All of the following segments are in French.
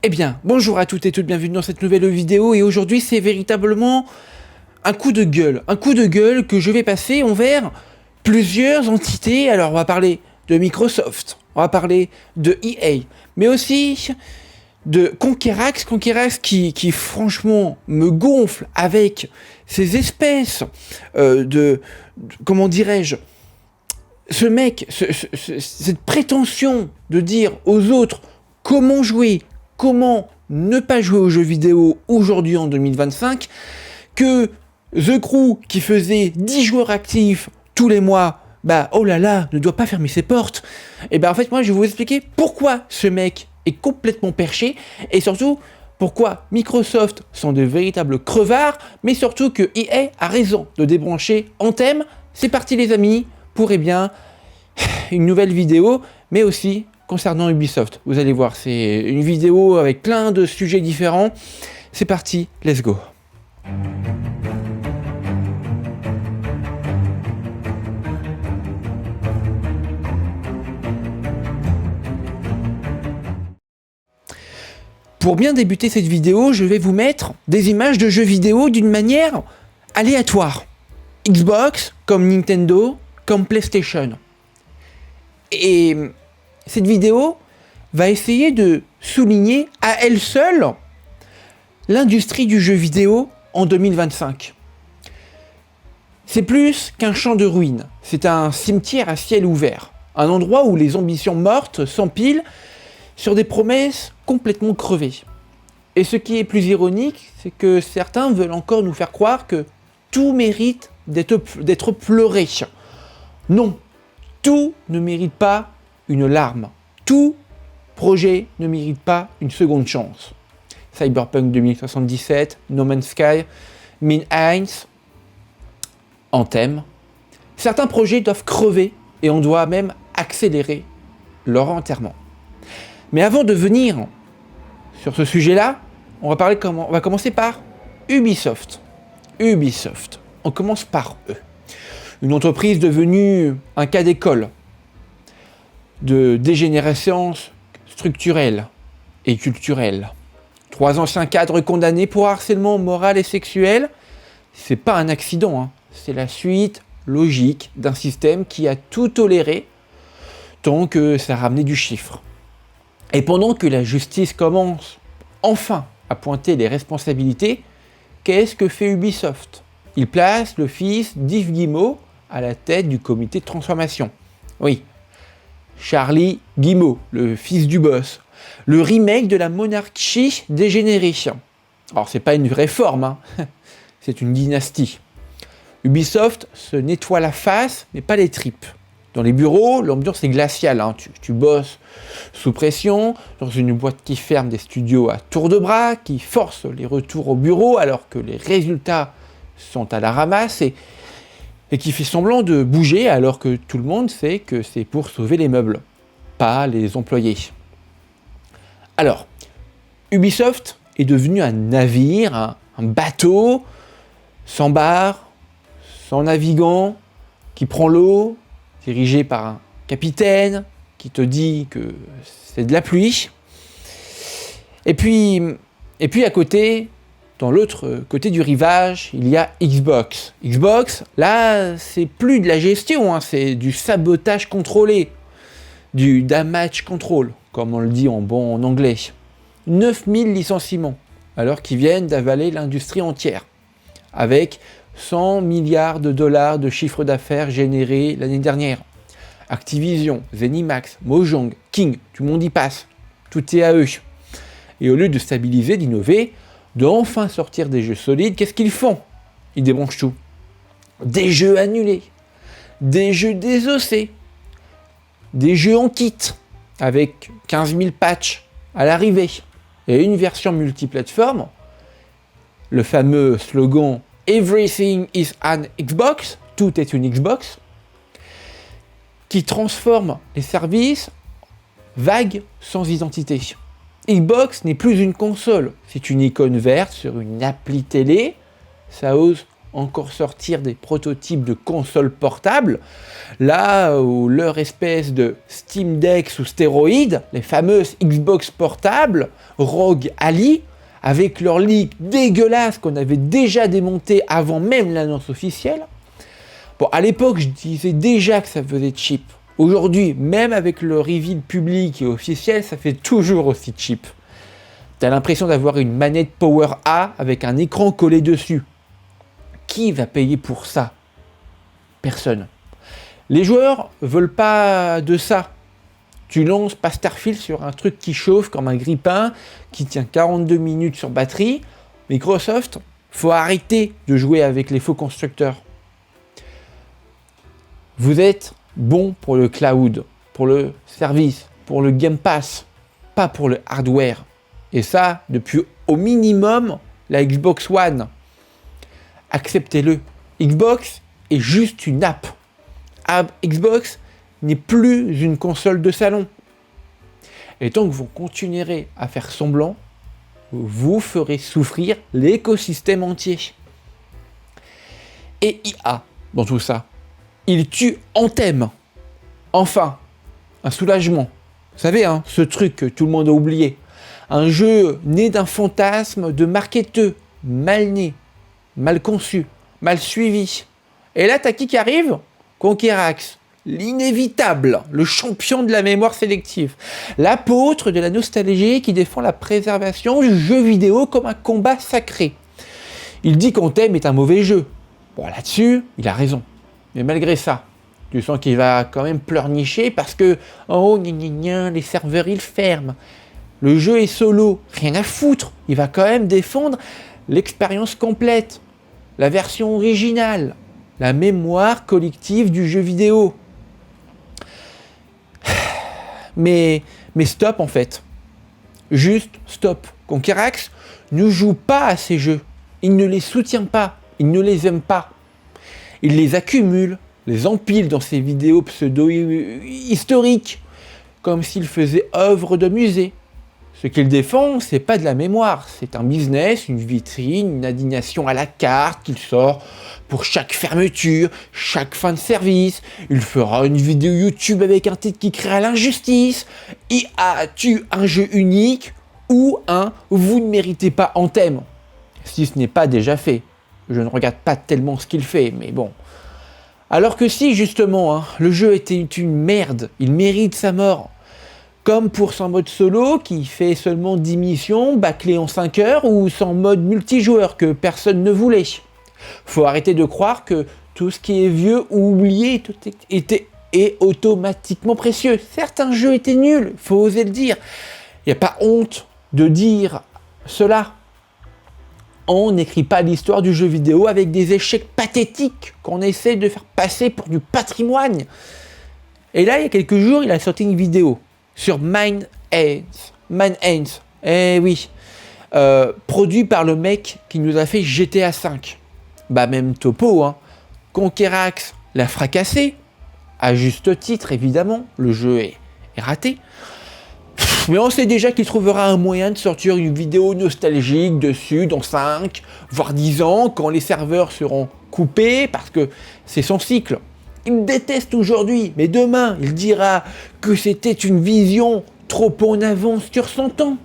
Eh bien, bonjour à toutes et toutes, bienvenue dans cette nouvelle vidéo, et aujourd'hui c'est véritablement un coup de gueule que je vais passer envers plusieurs entités. Alors on va parler de Microsoft, on va parler de EA, mais aussi de Conquerax qui franchement me gonfle avec ces espèces comment dirais-je, ce mec, cette prétention de dire aux autres comment jouer, comment ne pas jouer aux jeux vidéo aujourd'hui en 2025, que The Crew, qui faisait 10 joueurs actifs tous les mois, oh là là, ne doit pas fermer ses portes. Et en fait, moi, je vais vous expliquer pourquoi ce mec est complètement perché, et surtout, pourquoi Microsoft sont de véritables crevards, mais surtout que EA a raison de débrancher Anthem. C'est parti les amis, pour une nouvelle vidéo, mais aussi concernant Ubisoft. Vous allez voir, c'est une vidéo avec plein de sujets différents. C'est parti, let's go. Pour bien débuter cette vidéo, je vais vous mettre des images de jeux vidéo d'une manière aléatoire. Xbox, comme Nintendo, comme PlayStation. Et cette vidéo va essayer de souligner à elle seule l'industrie du jeu vidéo en 2025. C'est plus qu'un champ de ruines, c'est un cimetière à ciel ouvert, un endroit où les ambitions mortes s'empilent sur des promesses complètement crevées. Et ce qui est plus ironique, c'est que certains veulent encore nous faire croire que tout mérite d'être pleuré. Non, tout ne mérite pas une larme. Tout projet ne mérite pas une seconde chance. Cyberpunk 2077, No Man's Sky, Min Heinz, Anthem. Certains projets doivent crever et on doit même accélérer leur enterrement. Mais avant de venir sur ce sujet-là, on va commencer par Ubisoft. Ubisoft, on commence par eux. Une entreprise devenue un cas d'école de dégénérescence structurelle et culturelle. 3 anciens cadres condamnés pour harcèlement moral et sexuel, c'est pas un accident, c'est la suite logique d'un système qui a tout toléré tant que ça ramenait du chiffre. Et pendant que la justice commence enfin à pointer les responsabilités, qu'est-ce que fait Ubisoft? Il place le fils d'Yves Guillemot à la tête du comité de transformation. Oui, Charlie Guillemot, le fils du boss. Le remake de la monarchie dégénérée. Alors c'est pas une vraie forme, c'est une dynastie. Ubisoft se nettoie la face, mais pas les tripes. Dans les bureaux, l'ambiance est glaciale. Tu bosses sous pression, dans une boîte qui ferme des studios à tour de bras, qui force les retours au bureau alors que les résultats sont à la ramasse et qui fait semblant de bouger alors que tout le monde sait que c'est pour sauver les meubles, pas les employés. Alors, Ubisoft est devenu un navire, un bateau, sans bar, sans navigant, qui prend l'eau, dirigé par un capitaine qui te dit que c'est de la pluie. Et puis à côté, dans l'autre côté du rivage, il y a Xbox. Xbox, là, c'est plus de la gestion, c'est du sabotage contrôlé, du damage control, comme on le dit en bon anglais. 9000 licenciements, alors qu'ils viennent d'avaler l'industrie entière, avec 100 milliards de dollars de chiffre d'affaires générés l'année dernière. Activision, Zenimax, Mojang, King, tout le monde y passe, tout est à eux. Et au lieu de stabiliser, d'innover, de enfin sortir des jeux solides, qu'est-ce qu'ils font? Ils débranchent tout. Des jeux annulés, des jeux désossés, des jeux en kit, avec 15 000 patchs à l'arrivée, et une version multiplateforme, le fameux slogan « Everything is an Xbox », tout est une Xbox, qui transforme les services vagues sans identité. Xbox n'est plus une console, c'est une icône verte sur une appli télé, ça ose encore sortir des prototypes de consoles portables, là où leur espèce de Steam Deck sous stéroïdes, les fameuses Xbox portables, Rogue Ally, avec leur leak dégueulasse qu'on avait déjà démonté avant même l'annonce officielle. Bon, à l'époque, je disais déjà que ça faisait cheap. Aujourd'hui, même avec le reveal public et officiel, ça fait toujours aussi cheap. T'as l'impression d'avoir une manette Power A avec un écran collé dessus. Qui va payer pour ça? Personne. Les joueurs veulent pas de ça. Tu lances pas Starfield sur un truc qui chauffe comme un grille-pain, qui tient 42 minutes sur batterie. Microsoft, faut arrêter de jouer avec les faux constructeurs. Vous êtes bon pour le cloud, pour le service, pour le Game Pass, pas pour le hardware. Et ça, depuis au minimum la Xbox One. Acceptez-le. Xbox est juste une app. Xbox n'est plus une console de salon. Et tant que vous continuerez à faire semblant, vous ferez souffrir l'écosystème entier. Et IA, dans tout ça, il tue Anthem. Enfin, un soulagement. Vous savez, ce truc que tout le monde a oublié. Un jeu né d'un fantasme de marketeux, mal né, mal conçu, mal suivi. Et là, t'as qui arrive? Conquerax, l'inévitable, le champion de la mémoire sélective, l'apôtre de la nostalgie qui défend la préservation du jeu vidéo comme un combat sacré. Il dit qu'Anthem est un mauvais jeu. Bon, là-dessus, il a raison. Mais malgré ça, tu sens qu'il va quand même pleurnicher parce que, oh, les serveurs, ils ferment. Le jeu est solo, rien à foutre. Il va quand même défendre l'expérience complète, la version originale, la mémoire collective du jeu vidéo. Mais stop en fait. Juste stop. Conquerax ne joue pas à ces jeux. Il ne les soutient pas. Il ne les aime pas. Il les accumule, les empile dans ses vidéos pseudo-historiques, comme s'il faisait œuvre de musée. Ce qu'il défend, c'est pas de la mémoire, c'est un business, une vitrine, une indignation à la carte qu'il sort pour chaque fermeture, chaque fin de service. Il fera une vidéo YouTube avec un titre qui créera l'injustice. IA-tu un jeu unique ou un vous ne méritez pas Anthem, si ce n'est pas déjà fait. Je ne regarde pas tellement ce qu'il fait, mais bon. Alors que si, justement, le jeu était une merde, il mérite sa mort. Comme pour son mode solo, qui fait seulement 10 missions, bâclées en 5 heures, ou son mode multijoueur, que personne ne voulait. Faut arrêter de croire que tout ce qui est vieux ou oublié est automatiquement précieux. Certains jeux étaient nuls, faut oser le dire. Il n'y a pas honte de dire cela. On n'écrit pas l'histoire du jeu vidéo avec des échecs pathétiques qu'on essaie de faire passer pour du patrimoine. Et là, il y a quelques jours, il a sorti une vidéo sur Mindhands. Eh oui. Produit par le mec qui nous a fait GTA V. Bah même topo, Conquerax l'a fracassé. À juste titre, évidemment. Le jeu est raté. Mais on sait déjà qu'il trouvera un moyen de sortir une vidéo nostalgique dessus dans 5, voire 10 ans, quand les serveurs seront coupés, parce que c'est son cycle. Il déteste aujourd'hui, mais demain, il dira que c'était une vision trop en avance sur son temps.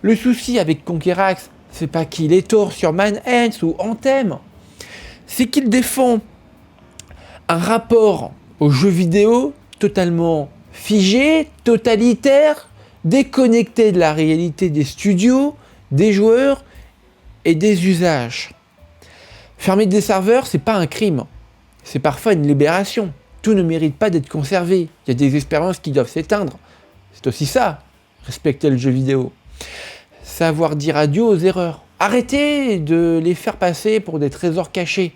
Le souci avec Conquerax, c'est pas qu'il est tort sur Mindhands ou Anthem, c'est qu'il défend un rapport aux jeux vidéo totalement figé, totalitaire, déconnecté de la réalité des studios, des joueurs et des usages. Fermer des serveurs, c'est pas un crime. C'est parfois une libération. Tout ne mérite pas d'être conservé. Il y a des expériences qui doivent s'éteindre. C'est aussi ça, respecter le jeu vidéo. Savoir dire adieu aux erreurs. Arrêtez de les faire passer pour des trésors cachés.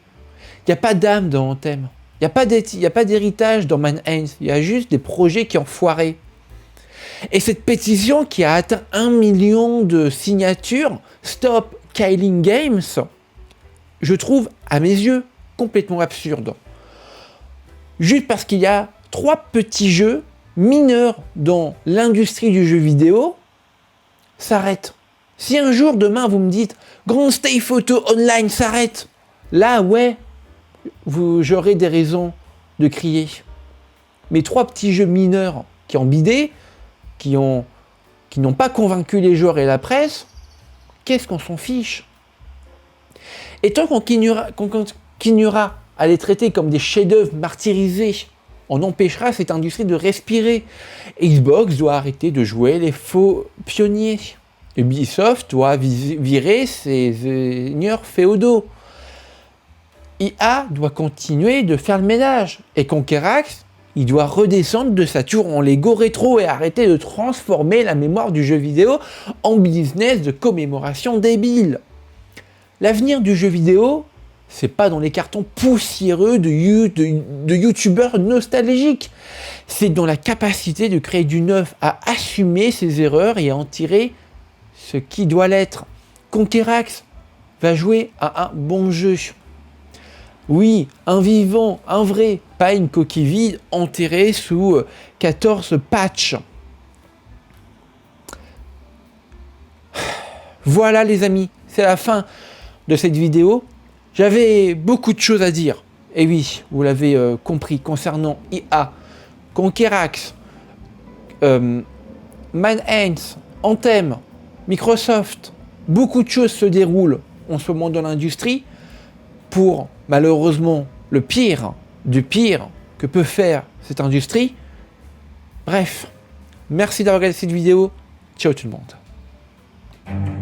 Il n'y a pas d'âme dans Anthem. Il n'y a pas d'héritage dans Mindhands. Il y a juste des projets qui ont foiré. Et cette pétition qui a atteint 1 million de signatures, Stop Killing Games, je trouve, à mes yeux, complètement absurde. Juste parce qu'il y a 3 petits jeux mineurs dans l'industrie du jeu vidéo, s'arrête. Si un jour, demain, vous me dites « Grand Stay Photo Online s'arrête », Là, ouais, j'aurai des raisons de crier. Mais 3 petits jeux mineurs qui ont bidé, qui n'ont pas convaincu les joueurs et la presse, qu'est-ce qu'on s'en fiche? Et tant qu'on continuera à les traiter comme des chefs-d'œuvre martyrisés, on empêchera cette industrie de respirer. Xbox doit arrêter de jouer les faux pionniers. Ubisoft doit virer ses seigneurs féodaux. EA doit continuer de faire le ménage. Et Conquerax, il doit redescendre de sa tour en Lego rétro et arrêter de transformer la mémoire du jeu vidéo en business de commémoration débile. L'avenir du jeu vidéo, c'est pas dans les cartons poussiéreux de youtubeurs nostalgiques. C'est dans la capacité de créer du neuf, à assumer ses erreurs et à en tirer ce qui doit l'être. Conquerax va jouer à un bon jeu. Oui, un vivant, un vrai, pas une coquille vide enterrée sous 14 patchs. Voilà les amis, c'est la fin de cette vidéo. J'avais beaucoup de choses à dire. Et oui, vous l'avez compris, concernant EA, Conquerax, Manhunt, Anthem, Microsoft. Beaucoup de choses se déroulent en ce moment dans l'industrie pour, malheureusement, le pire du pire que peut faire cette industrie. Bref, merci d'avoir regardé cette vidéo. Ciao tout le monde.